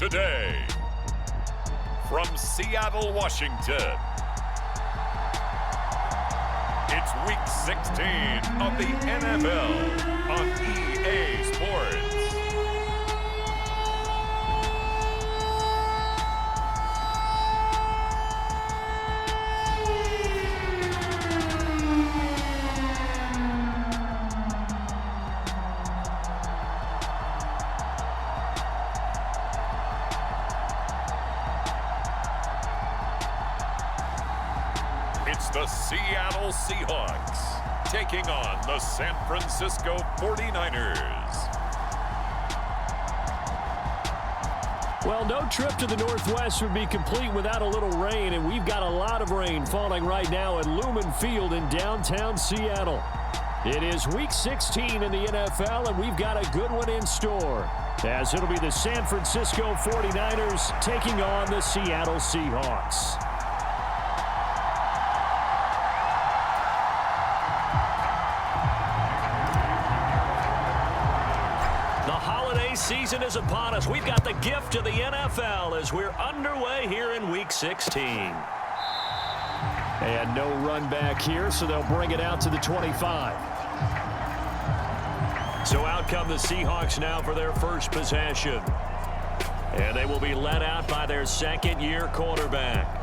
today. From Seattle, Washington, it's Week 16 of the NFL on EA Sports. It's the Seattle Seahawks taking on the San Francisco 49ers. Well, no trip to the Northwest would be complete without a little rain, and we've got a lot of rain falling right now at Lumen Field in downtown Seattle. It is Week 16 in the NFL, and we've got a good one in store, as it'll be the San Francisco 49ers taking on the Seattle Seahawks. Season is upon us. We've got the gift of the NFL as we're underway here in Week 16. And no run back here, so they'll bring it out to the 25. So out come the Seahawks now for their first possession. And they will be led out by their second-year quarterback.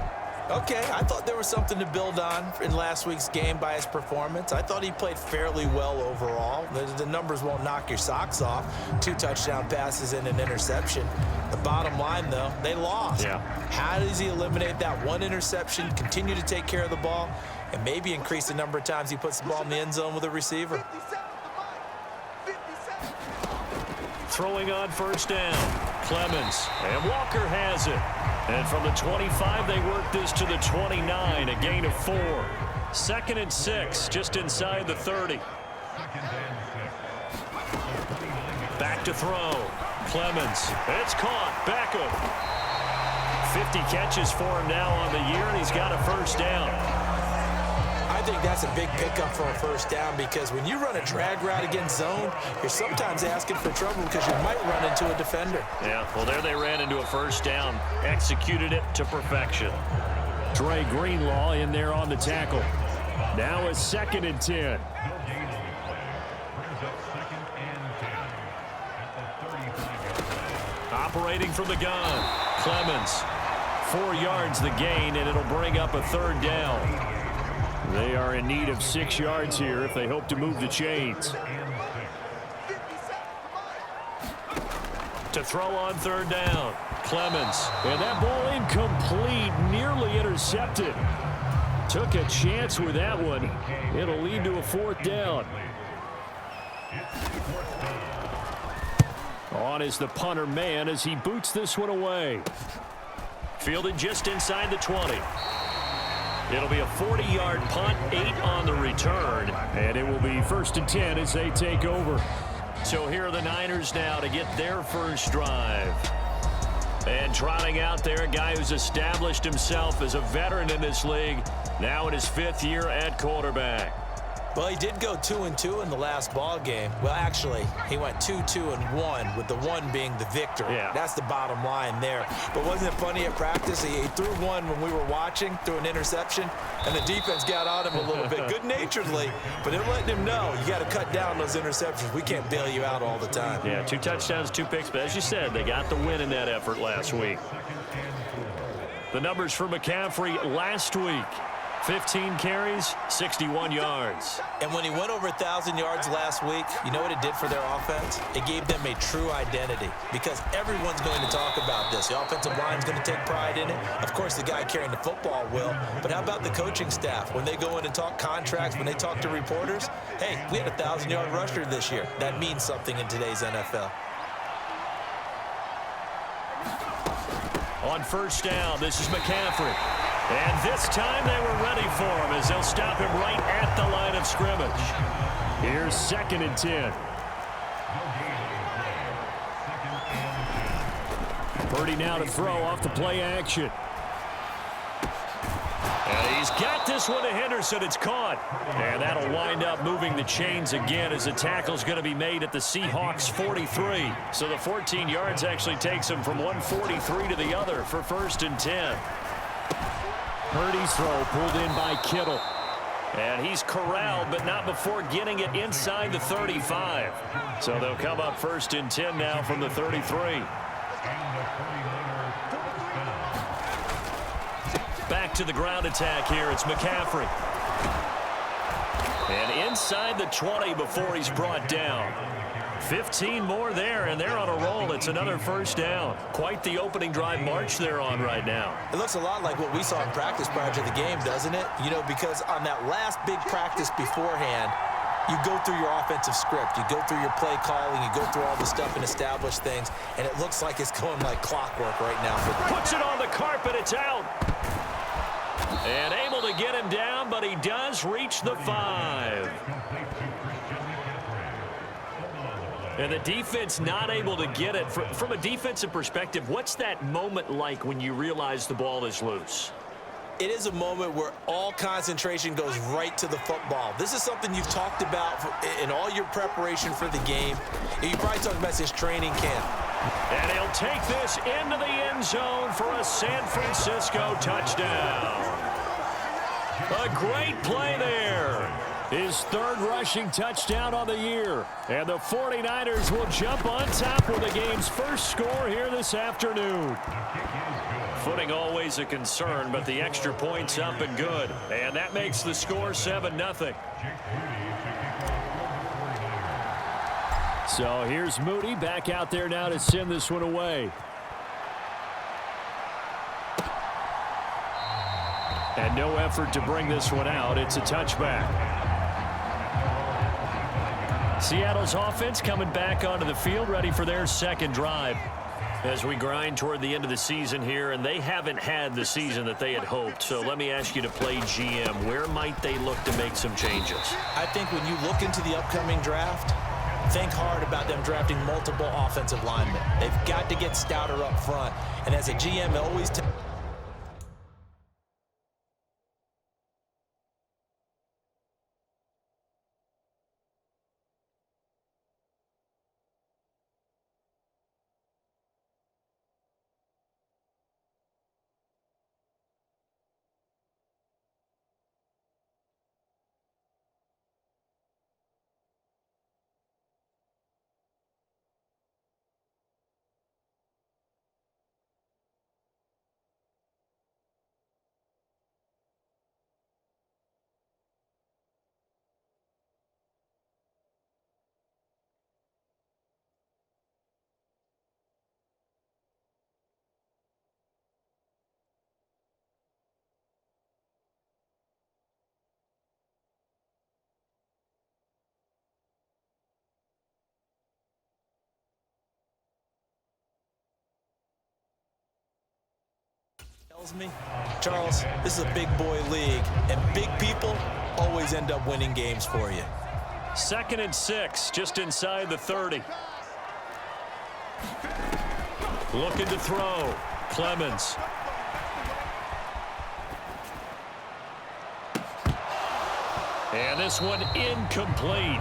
Okay, I thought there was something to build on in last week's game by his performance. I thought he played fairly well overall. The numbers won't knock your socks off. 2 touchdown passes and an interception. The bottom line, though, they lost. Yeah. How does he eliminate that one interception, continue to take care of the ball, and maybe increase the number of times he puts the ball in the end zone with a receiver? Throwing on first down. Clemens, and Walker has it. And from the 25, they work this to the 29, a gain of 4. 2nd and 6, just inside the 30. Back to throw. Clemens, it's caught. Beckham. 50 catches for him now on the year, and he's got a first down. I think that's a big pickup for a first down because when you run a drag route against zone, you're sometimes asking for trouble because you might run into a defender. Yeah, well, there they ran into a first down, executed it to perfection. Dre Greenlaw in there on the tackle. Now a 2nd and 10. Operating from the gun, Clemens. 4 yards the gain, and it'll bring up a 3rd down. They are in need of 6 yards here if they hope to move the chains. To throw on 3rd down, Clemens. And that ball incomplete, nearly intercepted. Took a chance with that one. It'll lead to a 4th down. On is the punter man as he boots this one away. Fielded just inside the 20. It'll be a 40-yard punt, 8 on the return, and it will be 1st and 10 as they take over. So here are the Niners now to get their first drive. And trotting out there, a guy who's established himself as a veteran in this league, now in his 5th year at quarterback. Well, he did go 2-2 in the last ball game. Well, actually, he went 2-2-1, with the 1 being the victory. Yeah. That's the bottom line there. But wasn't it funny at practice? He threw one when we were watching, threw an interception, and the defense got on him a little bit, good-naturedly. But they're letting him know, you got to cut down those interceptions. We can't bail you out all the time. Yeah, 2 touchdowns, 2 picks. But as you said, they got the win in that effort last week. The numbers for McCaffrey last week. 15 carries, 61 yards. And when he went over 1,000 yards last week, you know what it did for their offense? It gave them a true identity because everyone's going to talk about this. The offensive line's going to take pride in it. Of course, the guy carrying the football will. But how about the coaching staff? When they go in and talk contracts, when they talk to reporters, hey, we had a 1,000-yard rusher this year. That means something in today's NFL. On first down, this is McCaffrey. And this time they were ready for him as they'll stop him right at the line of scrimmage. Here's 2nd and 10. Purdy now to throw off the play action. And he's got this one to Henderson. It's caught. And that'll wind up moving the chains again as the tackle's going to be made at the Seahawks 43. So the 14 yards actually takes him from 143 to the other for 1st and 10. Purdy's throw pulled in by Kittle. And he's corralled, but not before getting it inside the 35. So they'll come up 1st and 10 now from the 33. Back to the ground attack here. It's McCaffrey. And inside the 20 before he's brought down. 15 more there, and they're on a roll. It's another 1st down. Quite the opening drive march they're on right now. It looks a lot like what we saw in practice prior to the game, doesn't it? You know, because on that last big practice beforehand, you go through your offensive script. You go through your play calling. You go through all the stuff and establish things, and it looks like it's going like clockwork right now. Puts it on the carpet. It's out. And able to get him down, but he does reach the 5. And the defense not able to get it. From a defensive perspective, what's that moment like when you realize the ball is loose? It is a moment where all concentration goes right to the football. This is something you've talked about in all your preparation for the game. You probably talked about since training camp. And he'll take this into the end zone for a San Francisco touchdown. A great play there. His 3rd rushing touchdown on the year. And the 49ers will jump on top with the game's first score here this afternoon. Footing always a concern, but the extra point's up and good. And that makes the score 7-0. So here's Moody back out there now to send this one away. And no effort to bring this one out. It's a touchback. Seattle's offense coming back onto the field, ready for their 2nd drive. As we grind toward the end of the season here, and they haven't had the season that they had hoped. So let me ask you to play GM. Where might they look to make some changes? I think when you look into the upcoming draft, think hard about them drafting multiple offensive linemen. They've got to get stouter up front. And as a GM, it always tells me, Charles, this is a big boy league, and big people always end up winning games for you. 2nd and 6, just inside the 30. Looking to throw. Clemens. And this one incomplete.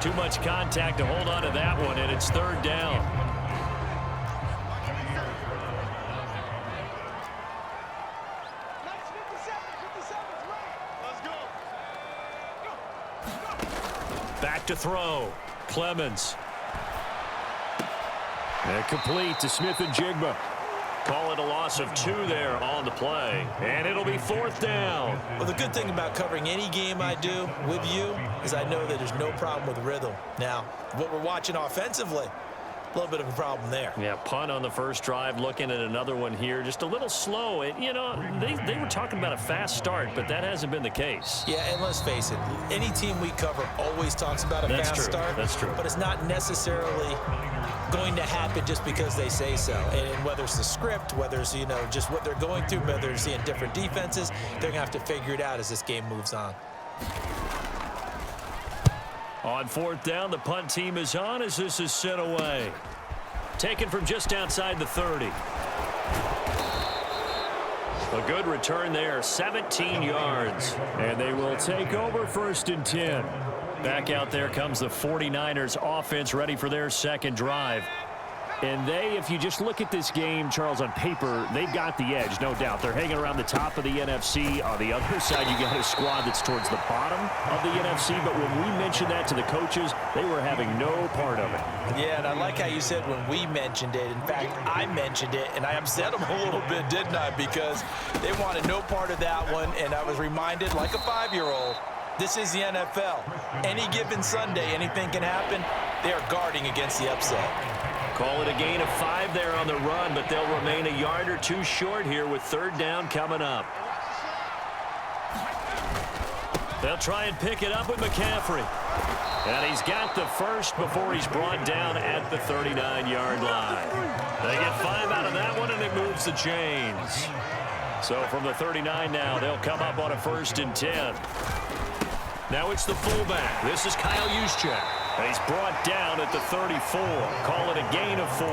Too much contact to hold on to that one, and it's 3rd down. Back to throw. Clemens. And complete to Smith and Jigba. Call it a loss of 2 there on the play. And it'll be 4th down. Well, the good thing about covering any game I do with you is I know that there's no problem with rhythm. Now, what we're watching offensively, a little bit of a problem there. Yeah, punt on the first drive, looking at another one here. Just a little slow. You know, they were talking about a fast start, but that hasn't been the case. Yeah, and let's face it, any team we cover always talks about a fast start. That's true. But it's not necessarily going to happen just because they say so. And whether it's the script, whether it's, you know, just what they're going through, whether they're seeing different defenses, they're going to have to figure it out as this game moves on. On 4th down, the punt team is on as this is sent away. Taken from just outside the 30. A good return there, 17 yards. And they will take over 1st and 10. Back out there comes the 49ers offense ready for their second drive. And if you just look at this game, Charles, on paper, they've got the edge, no doubt. They're hanging around the top of the NFC. On the other side, you got a squad that's towards the bottom of the NFC. But when we mentioned that to the coaches, they were having no part of it. Yeah, and I like how you said when we mentioned it. In fact, I mentioned it, and I upset them a little bit, didn't I? Because they wanted no part of that one, and I was reminded, like a 5-year-old, this is the NFL. Any given Sunday, anything can happen. They are guarding against the upset. Call it a gain of 5 there on the run, but they'll remain a yard or two short here with 3rd down coming up. They'll try and pick it up with McCaffrey. And he's got the first before he's brought down at the 39-yard line. They get 5 out of that one, and it moves the chains. So from the 39 now, they'll come up on a 1st and 10. Now it's the fullback. This is Kyle Juszczyk. And he's brought down at the 34. Call it a gain of 4.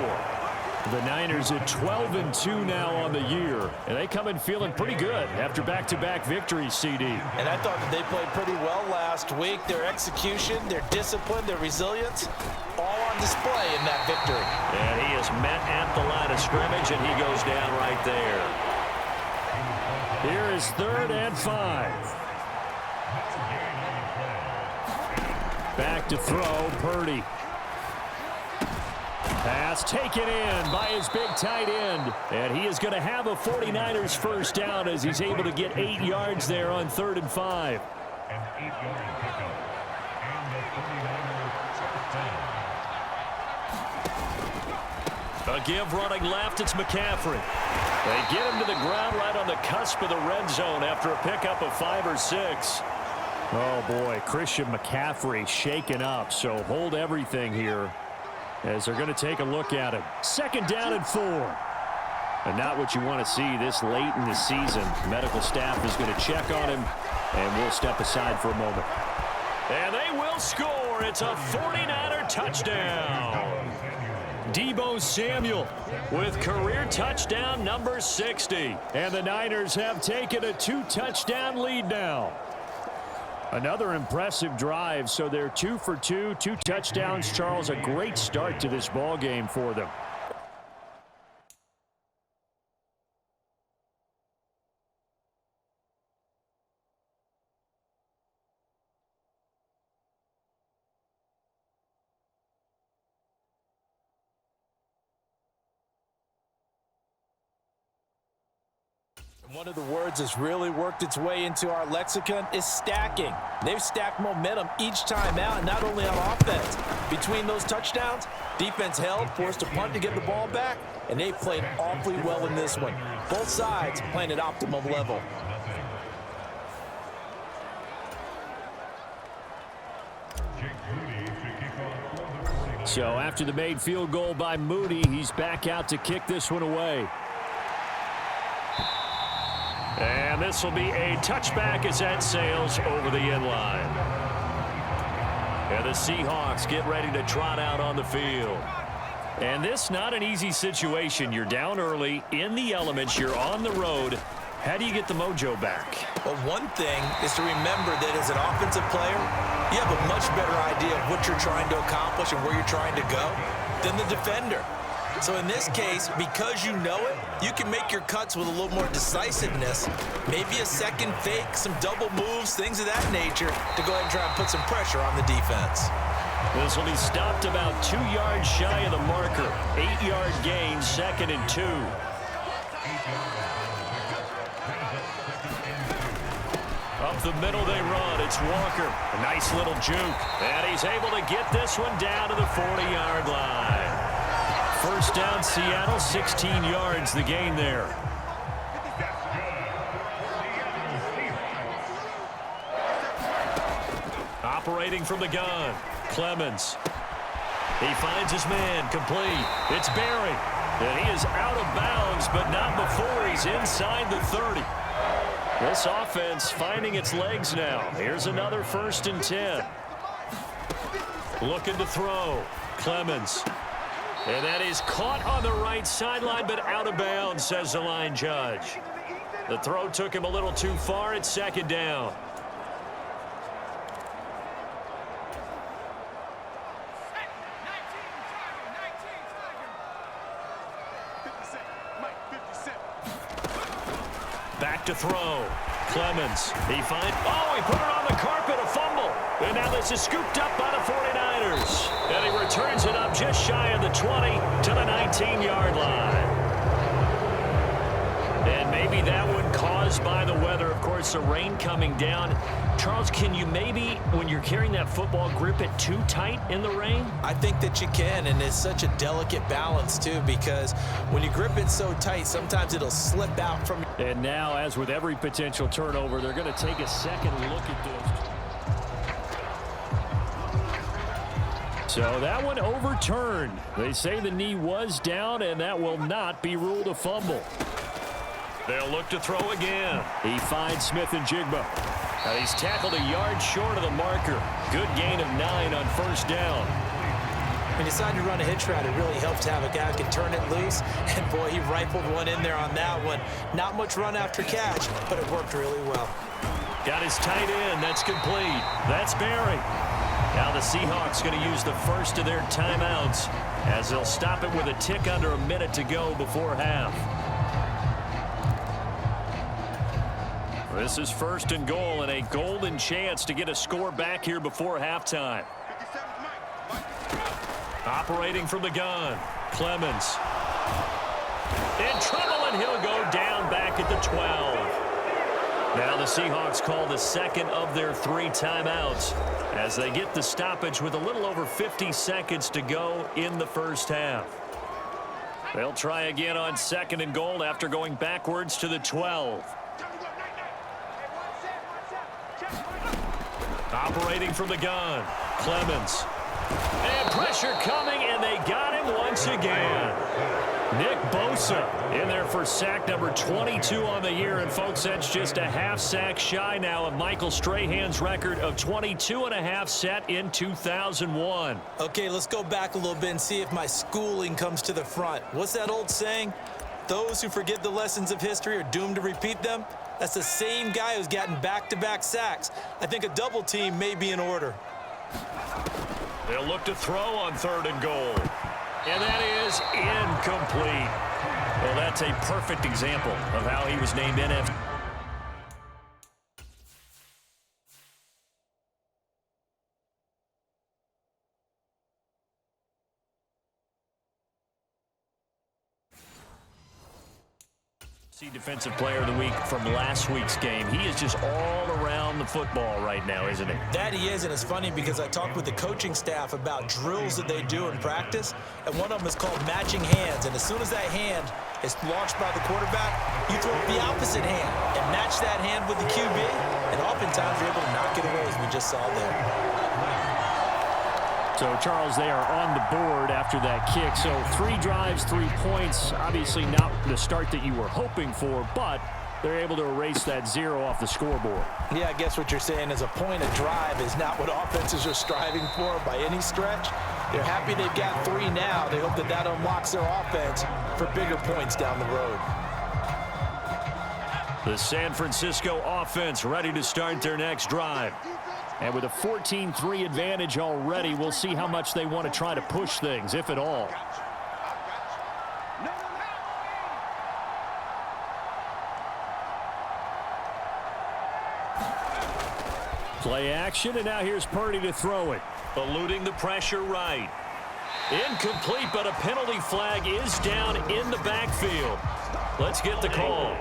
The Niners at 12-2 now on the year. And they come in feeling pretty good after back-to-back victories, CD. And I thought that they played pretty well last week. Their execution, their discipline, their resilience, all on display in that victory. And he is met at the line of scrimmage, and he goes down right there. Here is 3rd and 5. Back to throw, Purdy. Pass taken in by his big tight end. And he is going to have a 49ers first down as he's able to get 8 yards there on 3rd and 5. A give running left, it's McCaffrey. They get him to the ground right on the cusp of the red zone after a pickup of 5 or 6. Oh, boy, Christian McCaffrey shaken up, so hold everything here as they're going to take a look at him. 2nd down and 4. And not what you want to see this late in the season. Medical staff is going to check on him, and we'll step aside for a moment. And they will score. It's a 49er touchdown. Deebo Samuel with career touchdown number 60. And the Niners have taken a 2-touchdown lead now. Another impressive drive, so they're 2 for 2, 2 touchdowns. Charles, a great start to this ball game for them. One of the words that's really worked its way into our lexicon is stacking. They've stacked momentum each time out, and not only on offense. Between those touchdowns, defense held, forced a punt to get the ball back, and they played awfully well in this one. Both sides playing at optimum level. So after the made field goal by Moody, he's back out to kick this one away. And this will be a touchback as that sails over the end line. And the Seahawks get ready to trot out on the field. And this not an easy situation. You're down early, in the elements, you're on the road. How do you get the mojo back? Well, one thing is to remember that as an offensive player, you have a much better idea of what you're trying to accomplish and where you're trying to go than the defender. So in this case, because you know it, you can make your cuts with a little more decisiveness, maybe a second fake, some double moves, things of that nature, to go ahead and try and put some pressure on the defense. This will be stopped about 2 yards shy of the marker. 8-yard gain, 2nd and 2. Up the middle they run. It's Walker. A nice little juke. And he's able to get this one down to the 40-yard line. First down, Seattle, 16 yards, the gain there. Operating from the gun, Clemens. He finds his man, complete. It's Barry. And he is out of bounds, but not before he's inside the 30. This offense finding its legs now. Here's another 1st and 10. Looking to throw, Clemens. And that is caught on the right sideline, but out of bounds, says the line judge. The throw took him a little too far. It's second down. Back to throw. Clemens. He finds. Oh, he put it on the carpet. A fumble. And now this is scooped up by the 49ers. And he returns it up just shy of the 20 to the 19-yard line. And maybe that one caused by the weather. Of course, the rain coming down. Charles, can you maybe, when you're carrying that football, grip it too tight in the rain? I think that you can, and it's such a delicate balance, too, because when you grip it so tight, sometimes it'll slip out from you. And now, as with every potential turnover, they're going to take a second look at this. So that one overturned. They say the knee was down, and that will not be ruled a fumble. They'll look to throw again. He finds Smith and Jigba. Now he's tackled a yard short of the marker. Good gain of 9 on first down. When you decide to run a hitch route, it really helps to have a guy who can turn it loose. And, boy, he rifled one in there on that one. Not much run after catch, but it worked really well. Got his tight end. That's complete. That's Barry. Now the Seahawks going to use the first of their timeouts as they'll stop it with a tick under a minute to go before half. This is first and goal and a golden chance to get a score back here before halftime. Operating from the gun, Clemens. In trouble, and he'll go down back at the 12. Now the Seahawks call the second of their 3 timeouts as they get the stoppage with a little over 50 seconds to go in the first half. They'll try again on second and goal after going backwards to the 12. Operating from the gun, Clemens. And pressure coming, and they got him once again. Nick Bosa in there for sack number 22 on the year. And, folks, that's just a half sack shy now of Michael Strahan's record of 22.5 set in 2001. Okay, let's go back a little bit and see if my schooling comes to the front. What's that old saying? Those who forget the lessons of history are doomed to repeat them. That's the same guy who's gotten back-to-back sacks. I think a double team may be in order. They'll look to throw on third and goal. And that is incomplete. Well, that's a perfect example of how he was named NFC. Defensive player of the week from last week's game. He is just all around the football right now, isn't he? That he is, and it's funny because I talked with the coaching staff about drills that they do in practice, and one of them is called matching hands. And as soon as that hand is launched by the quarterback, you throw the opposite hand and match that hand with the QB, and oftentimes you're able to knock it away, as we just saw there. So, Charles, they are on the board after that kick. So 3 drives, 3 points. Obviously not the start that you were hoping for, but they're able to erase that 0 off the scoreboard. Yeah, I guess what you're saying is a point a drive is not what offenses are striving for by any stretch. They're happy they've got 3 now. They hope that that unlocks their offense for bigger points down the road. The San Francisco offense ready to start their next drive. And with a 14-3 advantage already, we'll see how much they want to try to push things, if at all. Play action, and now here's Purdy to throw it. Eluding the pressure right. Incomplete, but a penalty flag is down in the backfield. Let's get the call.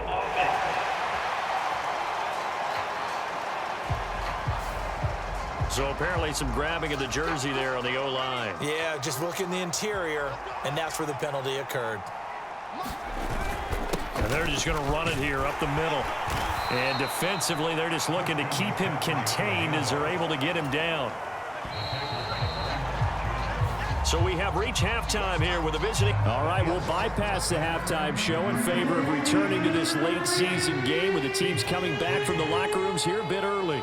So apparently some grabbing of the jersey there on the O-line. Yeah, just look in the interior, and that's where the penalty occurred. And they're just going to run it here up the middle. And defensively, they're just looking to keep him contained as they're able to get him down. So we have reached halftime here with a visiting. All right, we'll bypass the halftime show in favor of returning to this late season game with the teams coming back from the locker rooms here a bit early.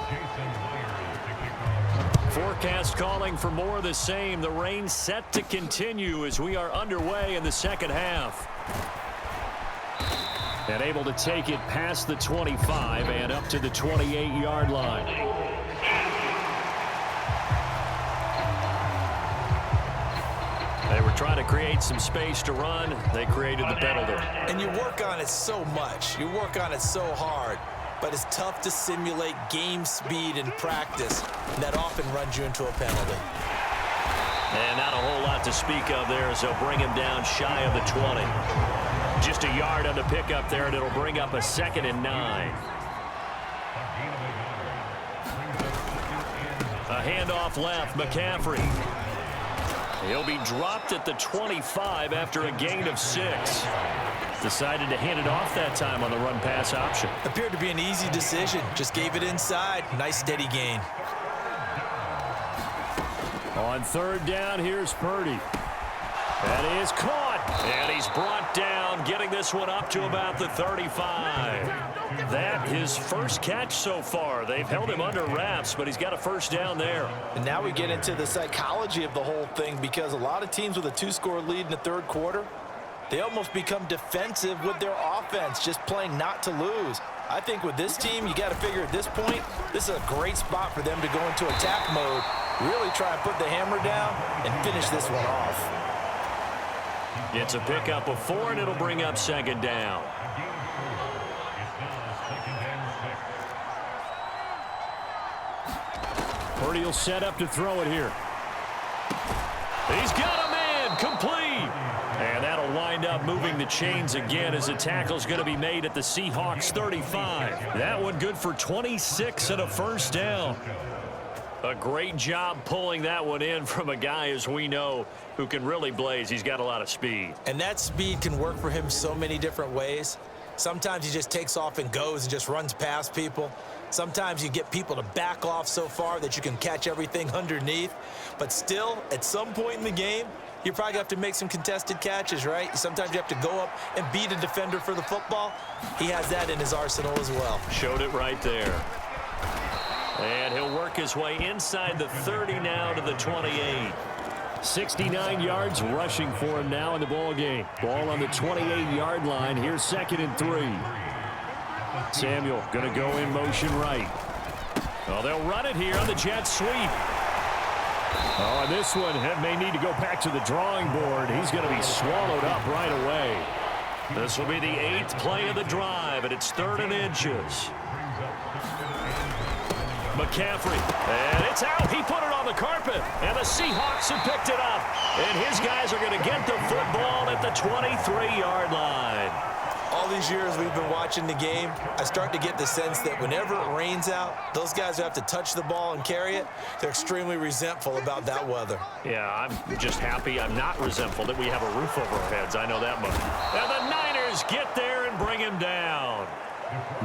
Forecast calling for more of the same. The rain set to continue as we are underway in the second half. And able to take it past the 25 and up to the 28-yard line. They were trying to create some space to run. They created the penalty. And you work on it so much. You work on it so hard. But it's tough to simulate game speed in practice. And that often runs you into a penalty. And not a whole lot to speak of there as they'll bring him down shy of the 20. Just a yard on the pickup there, and it'll bring up a 2nd and 9. A handoff left, McCaffrey. He'll be dropped at the 25 after a gain of 6. Decided to hand it off that time on the run-pass option. Appeared to be an easy decision. Just gave it inside. Nice steady gain. On 3rd down, here's Purdy. That is caught. And he's brought down, getting this one up to about the 35. That his first catch so far. They've held him under wraps, but he's got a 1st down there. And now we get into the psychology of the whole thing, because a lot of teams with a 2-score lead in the 3rd quarter, they almost become defensive with their offense, just playing not to lose. I think with this team, you got to figure at this point, this is a great spot for them to go into attack mode, really try and put the hammer down and finish this one off. It's a pickup of 4, and it'll bring up 2nd down. Purdy will set up to throw it here. He's got a man, complete. And that'll wind up moving the chains again as a tackle's going to be made at the Seahawks 35. That one good for 26 and a 1st down. A great job pulling that one in from a guy, as we know, who can really blaze. He's got a lot of speed. And that speed can work for him so many different ways. Sometimes he just takes off and goes and just runs past people. Sometimes you get people to back off so far that you can catch everything underneath. But still, at some point in the game, you probably have to make some contested catches, right? Sometimes you have to go up and beat a defender for the football. He has that in his arsenal as well. Showed it right there. And he'll work his way inside the 30 now to the 28. 69 yards rushing for him now in the ball game. Ball on the 28-yard line. Here's 2nd and 3. Samuel going to go in motion right. Oh, they'll run it here on the jet sweep. Oh, and this one may need to go back to the drawing board. He's going to be swallowed up right away. This will be the 8th play of the drive, and it's 3rd and inches. McCaffrey, and it's out. He put it on the carpet, and the Seahawks have picked it up. And his guys are going to get the football at the 23-yard line. All these years we've been watching the game, I start to get the sense that whenever it rains out, those guys who have to touch the ball and carry it, they're extremely resentful about that weather. Yeah, I'm just happy I'm not resentful that we have a roof over our heads. I know that much. And the Niners get there and bring him down.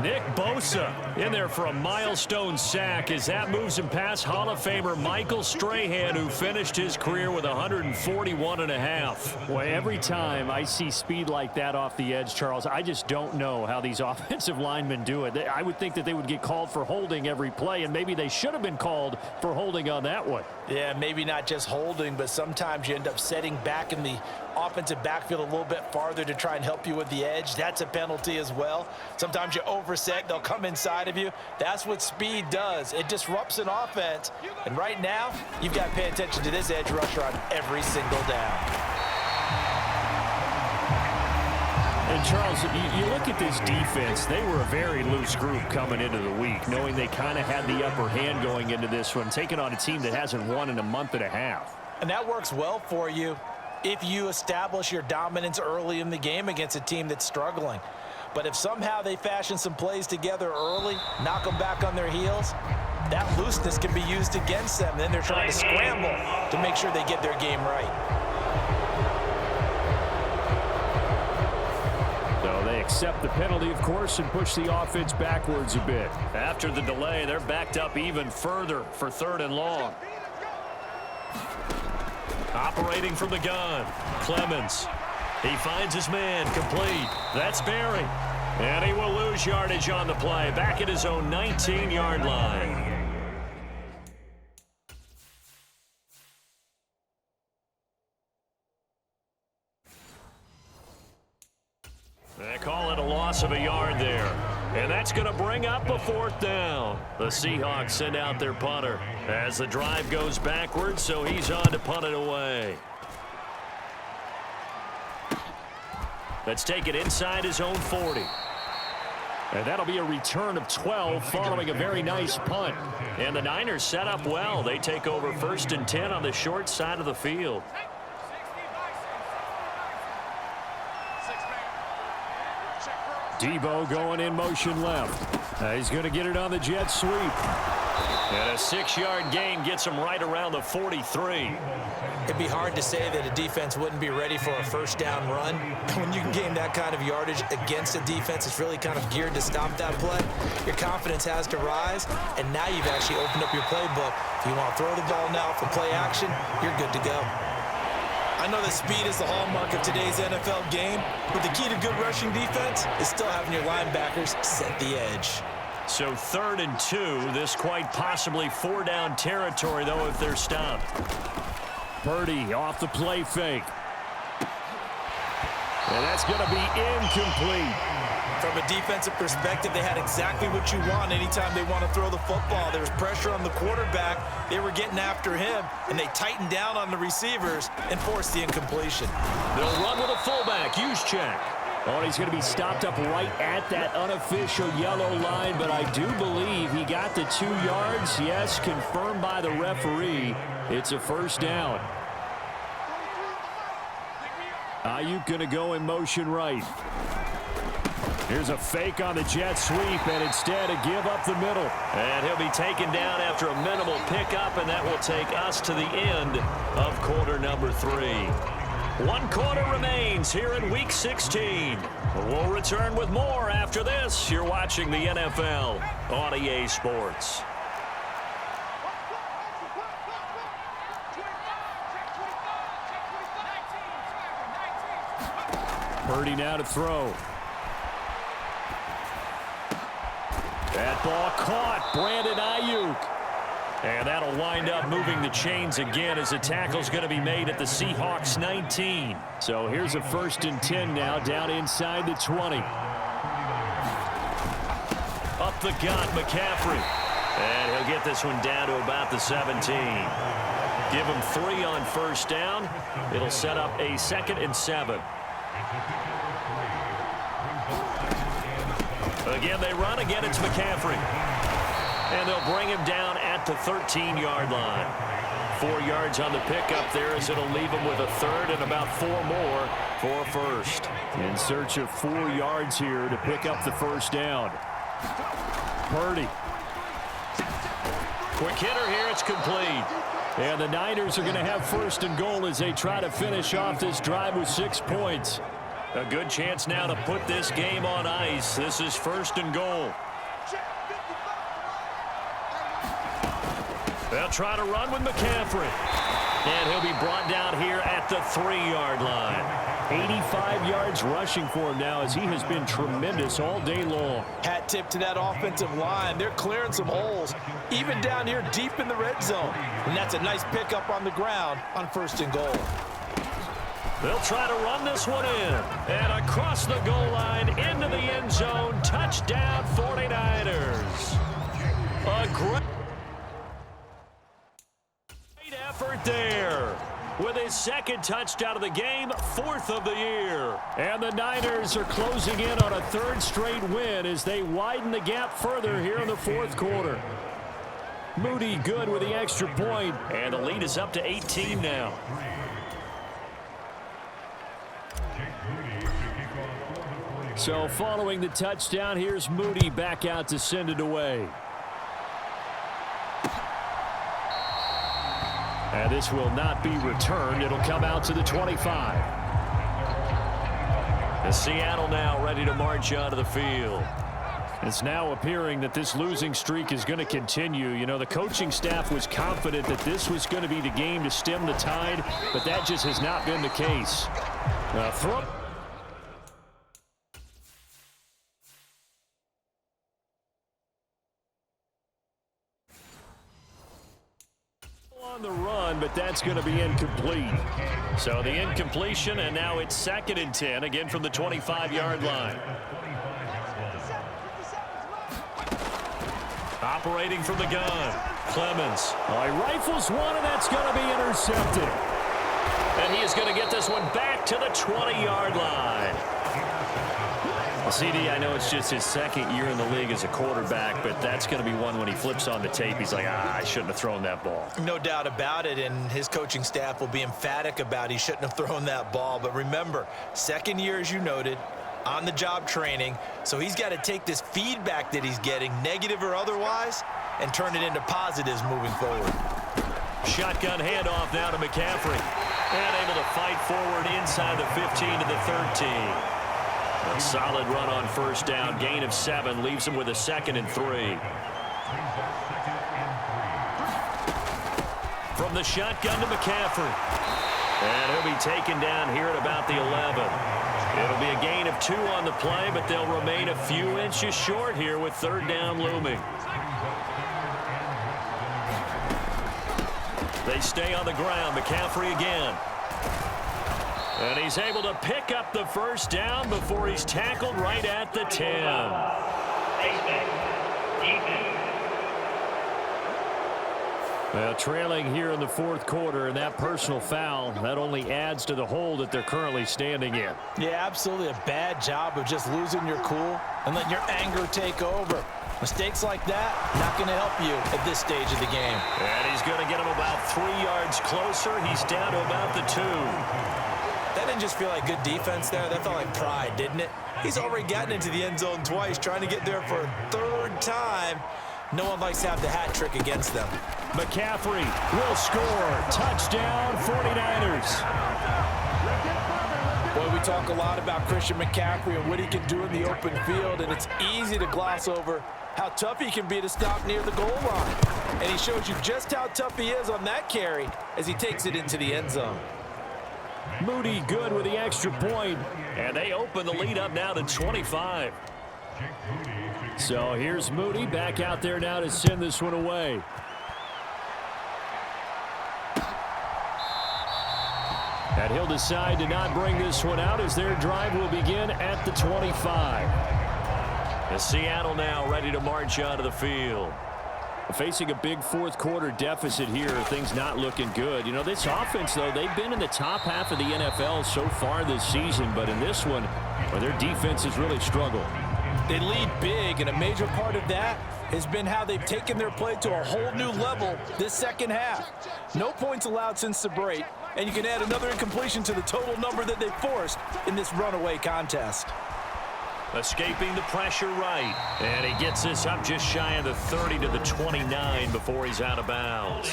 Nick Bosa in there for a milestone sack as that moves him past Hall of Famer Michael Strahan, who finished his career with 141.5. Well, every time I see speed like that off the edge, Charles, I just don't know how these offensive linemen do it. I would think that they would get called for holding every play, and maybe they should have been called for holding on that one. Yeah, maybe not just holding, but sometimes you end up setting back in the offensive backfield a little bit farther to try and help you with the edge. That's a penalty as well. Sometimes you overset, they'll come inside of you. That's what speed does. It disrupts an offense. And right now, you've got to pay attention to this edge rusher on every single down. And Charles, you look at this defense, they were a very loose group coming into the week, knowing they kind of had the upper hand going into this one, taking on a team that hasn't won in a month and a half. And that works well for you if you establish your dominance early in the game against a team that's struggling. But if somehow they fashion some plays together early, knock them back on their heels, that looseness can be used against them. Then they're trying to scramble to make sure they get their game right. So they accept the penalty, of course, and push the offense backwards a bit. After the delay, they're backed up even further for 3rd and long. Operating from the gun, Clemens. He finds his man, complete. That's Barry. And he will lose yardage on the play, back at his own 19-yard line. They call it a long loss of a yard there. And that's going to bring up a 4th down. The Seahawks send out their punter as the drive goes backwards, so he's on to punt it away. Let's take it inside his own 40. And that'll be a return of 12 following a very nice punt. And the Niners set up well. They take over 1st and 10 on the short side of the field. Debo going in motion left. He's going to get it on the jet sweep. And a 6-yard gain gets him right around the 43. It'd be hard to say that a defense wouldn't be ready for a 1st down run. When you can gain that kind of yardage against a defense, it's really kind of geared to stop that play. Your confidence has to rise, and now you've actually opened up your playbook. If you want to throw the ball now for play action, you're good to go. I know that speed is the hallmark of today's NFL game, but the key to good rushing defense is still having your linebackers set the edge. So 3rd and 2, this quite possibly 4-down territory, though, if they're stopped. Purdy off the play fake. And that's going to be incomplete. From a defensive perspective, they had exactly what you want anytime they want to throw the football. There was pressure on the quarterback. They were getting after him, and they tightened down on the receivers and forced the incompletion. They'll run with a fullback. Use check. Oh, and he's going to be stopped up right at that unofficial yellow line, but I do believe he got the 2 yards. Yes, confirmed by the referee. It's a 1st down. Ayuk going to go in motion right. Here's a fake on the jet sweep, and instead a give up the middle. And he'll be taken down after a minimal pickup, and that will take us to the end of quarter number 3. 1 quarter remains here in Week 16. We'll return with more after this. You're watching the NFL on EA Sports. Purdy now to throw. That ball caught. Brandon Ayuk. And that'll wind up moving the chains again as the tackle's going to be made at the Seahawks 19. So here's a 1st and 10 now down inside the 20. Up the gut, McCaffrey. And he'll get this one down to about the 17. Give him 3 on 1st down. It'll set up a 2nd and 7. Again, they run. Again, it's McCaffrey. And they'll bring him down at the 13-yard line. 4 yards on the pickup there as it'll leave him with a 3rd and about 4 more for a 1st. In search of 4 yards here to pick up the 1st down. Purdy. Quick hitter here. It's complete. And the Niners are going to have 1st and goal as they try to finish off this drive with 6 points. A good chance now to put this game on ice. This is 1st and goal. They'll try to run with McCaffrey. And he'll be brought down here at the 3-yard line. 85 yards rushing for him now as he has been tremendous all day long. Hat tip to that offensive line. They're clearing some holes, even down here deep in the red zone. And that's a nice pickup on the ground on 1st and goal. They'll try to run this one in. And across the goal line into the end zone. Touchdown 49ers. A great effort there. With his 2nd touchdown of the game, 4th of the year. And the Niners are closing in on a 3rd straight win as they widen the gap further here in the 4th quarter. Moody good with the extra point. And the lead is up to 18 now. So following the touchdown, here's Moody back out to send it away. And this will not be returned. It'll come out to the 25. And Seattle now ready to march onto the field. It's now appearing that this losing streak is going to continue. You know, the coaching staff was confident that this was going to be the game to stem the tide, but that just has not been the case. Throw. On the run, but that's going to be incomplete. So the incompletion, and now it's 2nd and 10, again from the 25-yard line. Operating from the gun, Clemens. He rifles one, and that's going to be intercepted. And he is going to get this one back to the 20-yard line. Well, CD, I know it's just his second year in the league as a quarterback, but that's going to be one when he flips on the tape. He's like, I shouldn't have thrown that ball. No doubt about it, and his coaching staff will be emphatic about he shouldn't have thrown that ball. But remember, second year, as you noted, on-the-job training, so he's got to take this feedback that he's getting, negative or otherwise, and turn it into positives moving forward. Shotgun handoff now to McCaffrey. And able to fight forward inside the 15 to the 13. A solid run on first down. Gain of 7 leaves him with a 2nd and 3. From the shotgun to McCaffrey. And he'll be taken down here at about the 11. It'll be a gain of 2 on the play, but they'll remain a few inches short here with 3rd down looming. They stay on the ground. McCaffrey again. And he's able to pick up the first down before he's tackled right at the 10. Well, trailing here in the 4th quarter, and that personal foul, that only adds to the hole that they're currently standing in. Yeah, absolutely a bad job of just losing your cool and letting your anger take over. Mistakes like that, not going to help you at this stage of the game. And he's going to get him about 3 yards closer. He's down to about the 2. That didn't just feel like good defense there. That felt like pride, didn't it? He's already gotten into the end zone twice, trying to get there for a 3rd time. No one likes to have the hat trick against them. McCaffrey will score. Touchdown, 49ers. Boy, we talk a lot about Christian McCaffrey and what he can do in the open field, and it's easy to gloss over how tough he can be to stop near the goal line. And he shows you just how tough he is on that carry as he takes it into the end zone. Moody good with the extra point. And they open the lead up now to 25. So here's Moody back out there now to send this one away. And he'll decide to not bring this one out as their drive will begin at the 25. And Seattle now ready to march onto the field. Facing a big 4th quarter deficit here, things not looking good. You know, this offense, though, they've been in the top half of the NFL so far this season, but in this one, well, their defense has really struggled. They lead big, and a major part of that has been how they've taken their play to a whole new level this second half. No points allowed since the break, and you can add another incompletion to the total number that they forced in this runaway contest. Escaping the pressure right. And he gets this up just shy of the 30 to the 29 before he's out of bounds.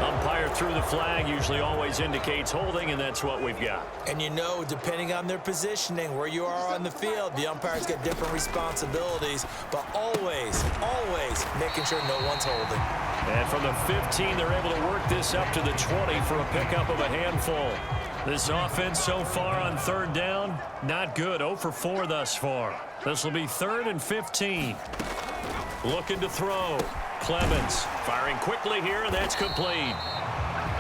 Umpire threw the flag, usually always indicates holding, and that's what we've got. And you know, depending on their positioning, where you are on the field, the umpire's got different responsibilities, but always, always making sure no one's holding. And from the 15, they're able to work this up to the 20 for a pickup of a handful. This offense so far on 3rd down, not good. 0 for 4 thus far. This will be 3rd and 15. Looking to throw. Clemens firing quickly here, and that's complete.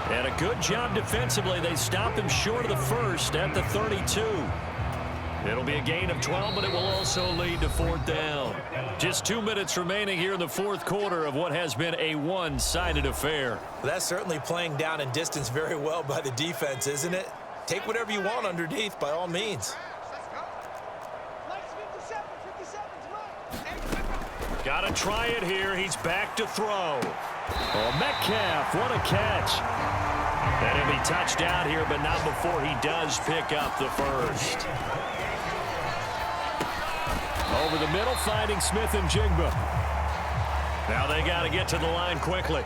And a good job defensively. They stop him short of the first at the 32. It'll be a gain of 12, but it will also lead to 4th down. Just 2 minutes remaining here in the 4th quarter of what has been a one-sided affair. That's certainly playing down in distance very well by the defense, isn't it? Take whatever you want underneath, by all means. Got to try it here. He's back to throw. Oh, Metcalf, what a catch. And he'll be touched out here, but not before he does pick up the first. Over the middle, finding Smith and Jigba. Now they got to get to the line quickly.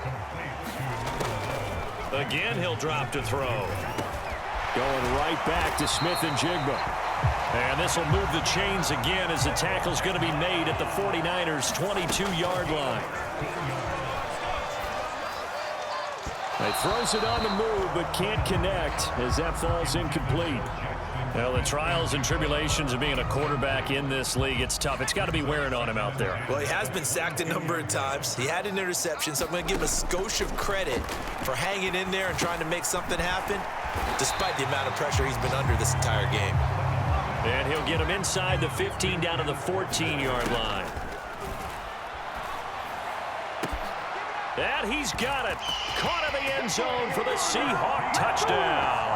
Again, he'll drop to throw. Going right back to Smith and Jigba. And this will move the chains again as the tackle's going to be made at the 49ers' 22-yard line. He throws it on the move, but can't connect as that falls incomplete. Well, the trials and tribulations of being a quarterback in this league, it's tough. It's got to be wearing on him out there. Well, he has been sacked a number of times. He had an interception, so I'm going to give him a skosh of credit for hanging in there and trying to make something happen, despite the amount of pressure he's been under this entire game. And he'll get him inside the 15 down to the 14-yard line. And he's got it. Caught in the end zone for the Seahawk touchdown.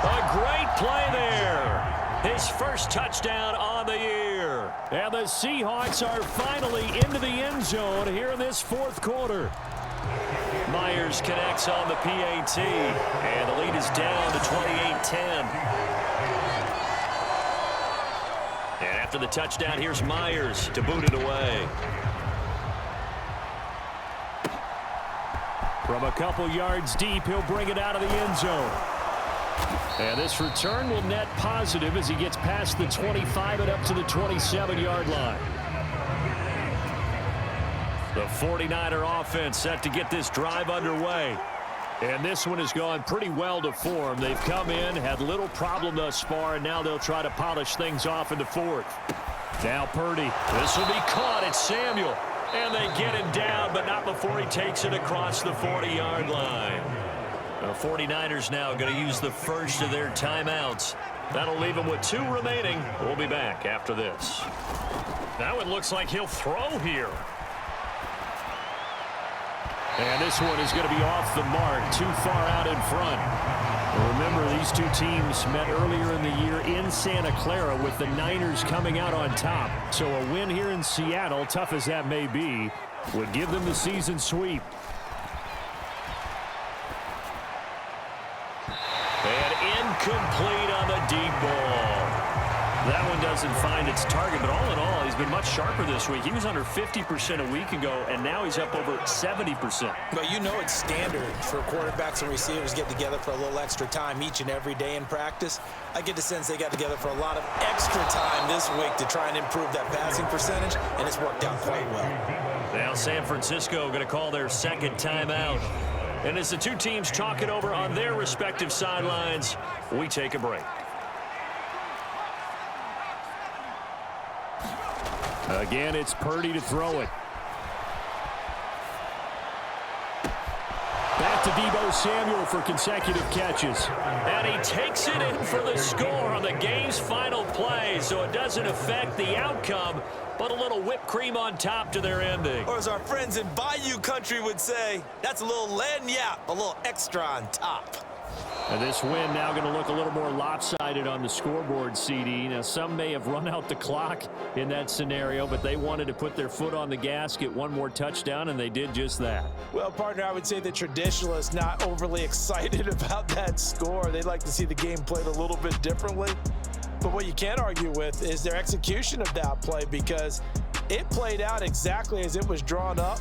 A great play there. His first touchdown on the year. And the Seahawks are finally into the end zone here in this fourth quarter. Myers connects on the PAT. And the lead is down to 28-10. And after the touchdown, here's Myers to boot it away. From a couple yards deep, he'll bring it out of the end zone. And this return will net positive as he gets past the 25 and up to the 27-yard line. The 49er offense set to get this drive underway. And this one has gone pretty well to form. They've come in, had little problem thus far, and now they'll try to polish things off in the fourth. Now Purdy. This will be caught. It's Samuel. And they get him down, but not before he takes it across the 40-yard line. The 49ers now going to use the first of their timeouts. That'll leave them with 2 remaining. We'll be back after this. Now it looks like he'll throw here. And this one is going to be off the mark, too far out in front. Remember, these two teams met earlier in the year in Santa Clara with the Niners coming out on top. So a win here in Seattle, tough as that may be, would give them the season sweep. And incomplete on the deep ball. That one doesn't find its target, but all in all, he's been much sharper this week. He was under 50% a week ago, and now he's up over 70%. But you know it's standard for quarterbacks and receivers get together for a little extra time each and every day in practice. I get the sense they got together for a lot of extra time this week to try and improve that passing percentage, and it's worked out quite well. Now San Francisco going to call their second timeout. And as the two teams talk it over on their respective sidelines, we take a break. Again, it's Purdy to throw it. Back to Deebo Samuel for consecutive catches. And he takes it in for the score on the game's final play, so it doesn't affect the outcome, but a little whipped cream on top to their ending. Or as our friends in Bayou Country would say, that's a little lagniappe, a little extra on top. And this win now going to look a little more lopsided on the scoreboard, CD. Now, some may have run out the clock in that scenario, but they wanted to put their foot on the gas, get one more touchdown, and they did just that. Well, partner, I would say the traditionalists not overly excited about that score. They'd like to see the game played a little bit differently. But what you can't argue with is their execution of that play, because it played out exactly as it was drawn up.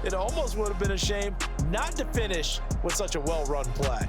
It almost would have been a shame not to finish with such a well-run play.